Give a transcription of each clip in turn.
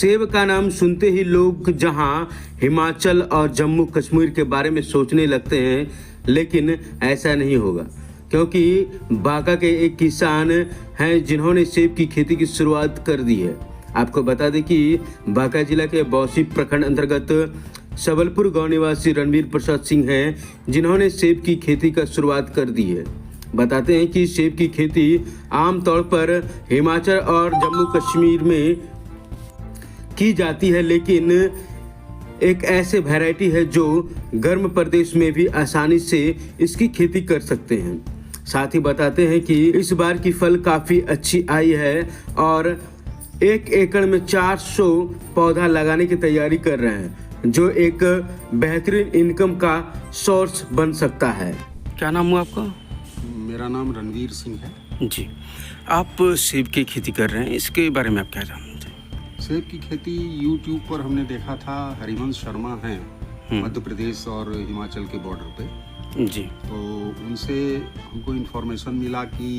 सेब का नाम सुनते ही लोग जहां हिमाचल और जम्मू कश्मीर के बारे में सोचने लगते हैं, लेकिन ऐसा नहीं होगा, क्योंकि बांका के एक किसान हैं जिन्होंने सेब की खेती की शुरुआत कर दी है। आपको बता दें कि बांका जिला के बौसी प्रखंड अंतर्गत सबलपुर गांव निवासी रणवीर प्रसाद सिंह हैं, जिन्होंने सेब की खेती का शुरुआत कर दी है। बताते हैं कि सेब की खेती आमतौर पर हिमाचल और जम्मू कश्मीर में की जाती है, लेकिन एक ऐसे वैरायटी है जो गर्म प्रदेश में भी आसानी से इसकी खेती कर सकते हैं। साथ ही बताते हैं कि इस बार की फल काफ़ी अच्छी आई है और 1 एकड़ में 400 पौधा लगाने की तैयारी कर रहे हैं, जो एक बेहतरीन इनकम का सोर्स बन सकता है। क्या नाम हुआ आपका? मेरा नाम रणवीर सिंह है जी। आप सेब की खेती कर रहे हैं, इसके बारे में आप क्या जानते हैं? सेब की खेती यूट्यूब पर हमने देखा था, हरिवंश शर्मा हैं मध्य प्रदेश और हिमाचल के बॉर्डर पे जी। तो उनसे हमको इन्फॉर्मेशन मिला कि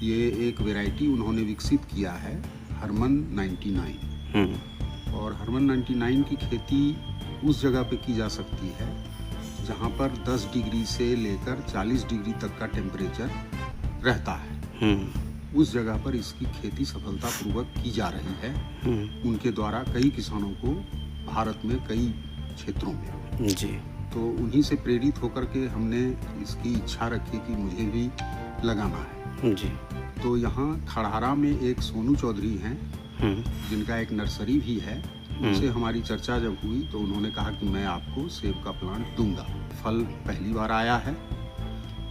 ये एक वैरायटी उन्होंने विकसित किया है, हरमन 99। और हरमन 99 की खेती उस जगह पे की जा सकती है जहाँ पर 10 डिग्री से लेकर 40 डिग्री तक का टेम्परेचर रहता है। उस जगह पर इसकी खेती सफलतापूर्वक की जा रही है उनके द्वारा कई किसानों को भारत में कई क्षेत्रों में जी। तो उन्हीं से प्रेरित होकर के हमने इसकी इच्छा रखी कि मुझे भी लगाना है जी। तो यहाँ खड़हारा में एक सोनू चौधरी हैं जिनका एक नर्सरी भी है। उनसे हमारी चर्चा जब हुई तो उन्होंने कहा कि मैं आपको सेब का प्लांट दूंगा। फल पहली बार आया है,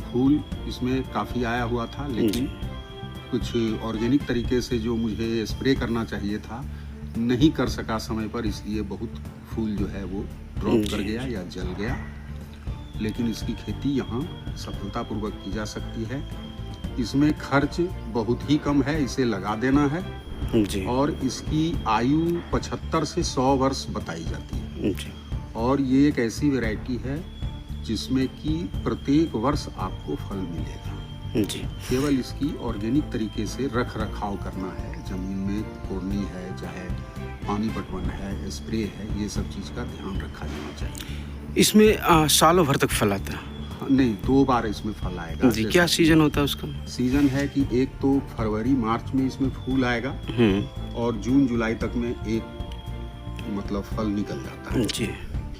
फूल इसमें काफ़ी आया हुआ था, लेकिन कुछ ऑर्गेनिक तरीके से जो मुझे स्प्रे करना चाहिए था नहीं कर सका समय पर, इसलिए बहुत फूल जो है वो ड्रॉप कर गया या जल गया। लेकिन इसकी खेती यहाँ सफलतापूर्वक की जा सकती है। इसमें खर्च बहुत ही कम है, इसे लगा देना है जी। और इसकी आयु 75 से 100 वर्ष बताई जाती है जी। और ये एक ऐसी वैरायटी है जिसमें कि प्रत्येक वर्ष आपको फल मिलेगा जी। केवल इसकी ऑर्गेनिक तरीके से रख रखाव करना है, जमीन में कोड़नी है, चाहे पानी पटवन है, स्प्रे है, ये सब चीज़ का ध्यान रखा जाना चाहिए। इसमें सालों भर तक फल आता है? नहीं, 2 बार इसमें फल आएगा जी। क्या सीजन होता है उसका? सीजन है कि एक तो फरवरी मार्च में इसमें फूल आएगा और जून जुलाई तक में एक मतलब फल निकल जाता है जी।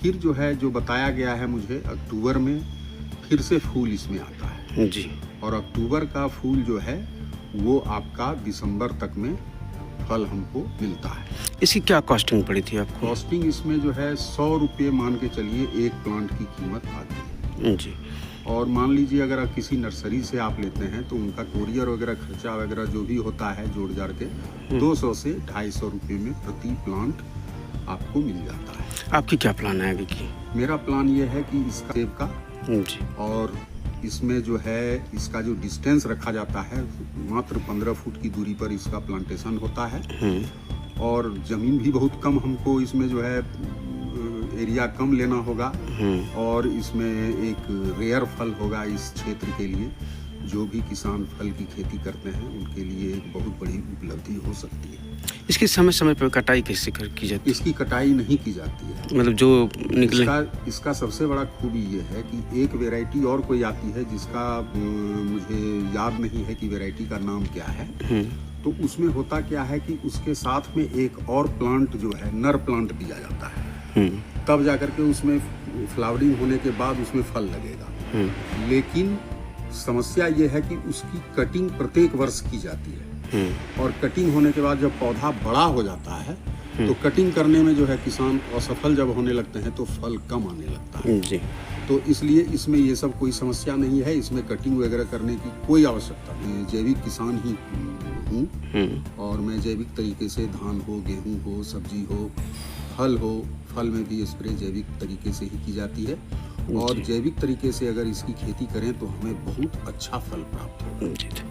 फिर जो है जो बताया गया है मुझे, अक्टूबर में फिर से फूल इसमें आता है जी। और अक्टूबर का फूल जो है वो आपका दिसंबर तक में फल हमको मिलता है। इसकी क्या कॉस्टिंग पड़ी थी आपको? कॉस्टिंग इसमें जो है 100 रुपये मान के चलिए एक प्लांट की कीमत आती है जी। और मान लीजिए अगर आप किसी नर्सरी से आप लेते हैं तो उनका कोरियर वगैरह खर्चा वगैरह जो भी होता है जोड़ जाड़ के 200 से 250 रुपये में प्रति प्लांट आपको मिल जाता है। आपकी क्या प्लान है अभी की? मेरा प्लान ये है कि इसका सेब का जी। और इसमें जो है इसका जो डिस्टेंस रखा जाता है मात्र 15 फुट की दूरी पर इसका प्लांटेशन होता है और ज़मीन भी बहुत कम हमको इसमें जो है एरिया कम लेना होगा और इसमें एक रेयर फल होगा इस क्षेत्र के लिए। जो भी किसान फल की खेती करते हैं उनके लिए एक बहुत बड़ी उपलब्धि हो सकती है। इसकी समय समय पर कटाई कैसे की जाती है? इसकी कटाई नहीं की जाती है, मतलब जो निकले। इसका सबसे बड़ा खूबी ये है कि एक वैरायटी और कोई आती है जिसका मुझे याद नहीं है कि वैरायटी का नाम क्या है। तो उसमें होता क्या है कि उसके साथ में एक और प्लांट जो है नर प्लांट दिया जाता है, तब जाकर के उसमें फ्लावरिंग होने के बाद उसमें फल लगेगा। लेकिन समस्या ये है कि उसकी कटिंग प्रत्येक वर्ष की जाती है और कटिंग होने के बाद जब पौधा बड़ा हो जाता है तो कटिंग करने में जो है किसान असफल जब होने लगते हैं तो फल कम आने लगता है जी। तो इसलिए इसमें ये सब कोई समस्या नहीं है, इसमें कटिंग वगैरह करने की कोई आवश्यकता नहीं है। जैविक किसान ही हूँ और मैं जैविक तरीके से धान हो, गेहूँ हो, सब्जी हो, फल हो, फल में भी स्प्रे जैविक तरीके से ही की जाती है और जैविक तरीके से अगर इसकी खेती करें तो हमें बहुत अच्छा फल प्राप्त होगा।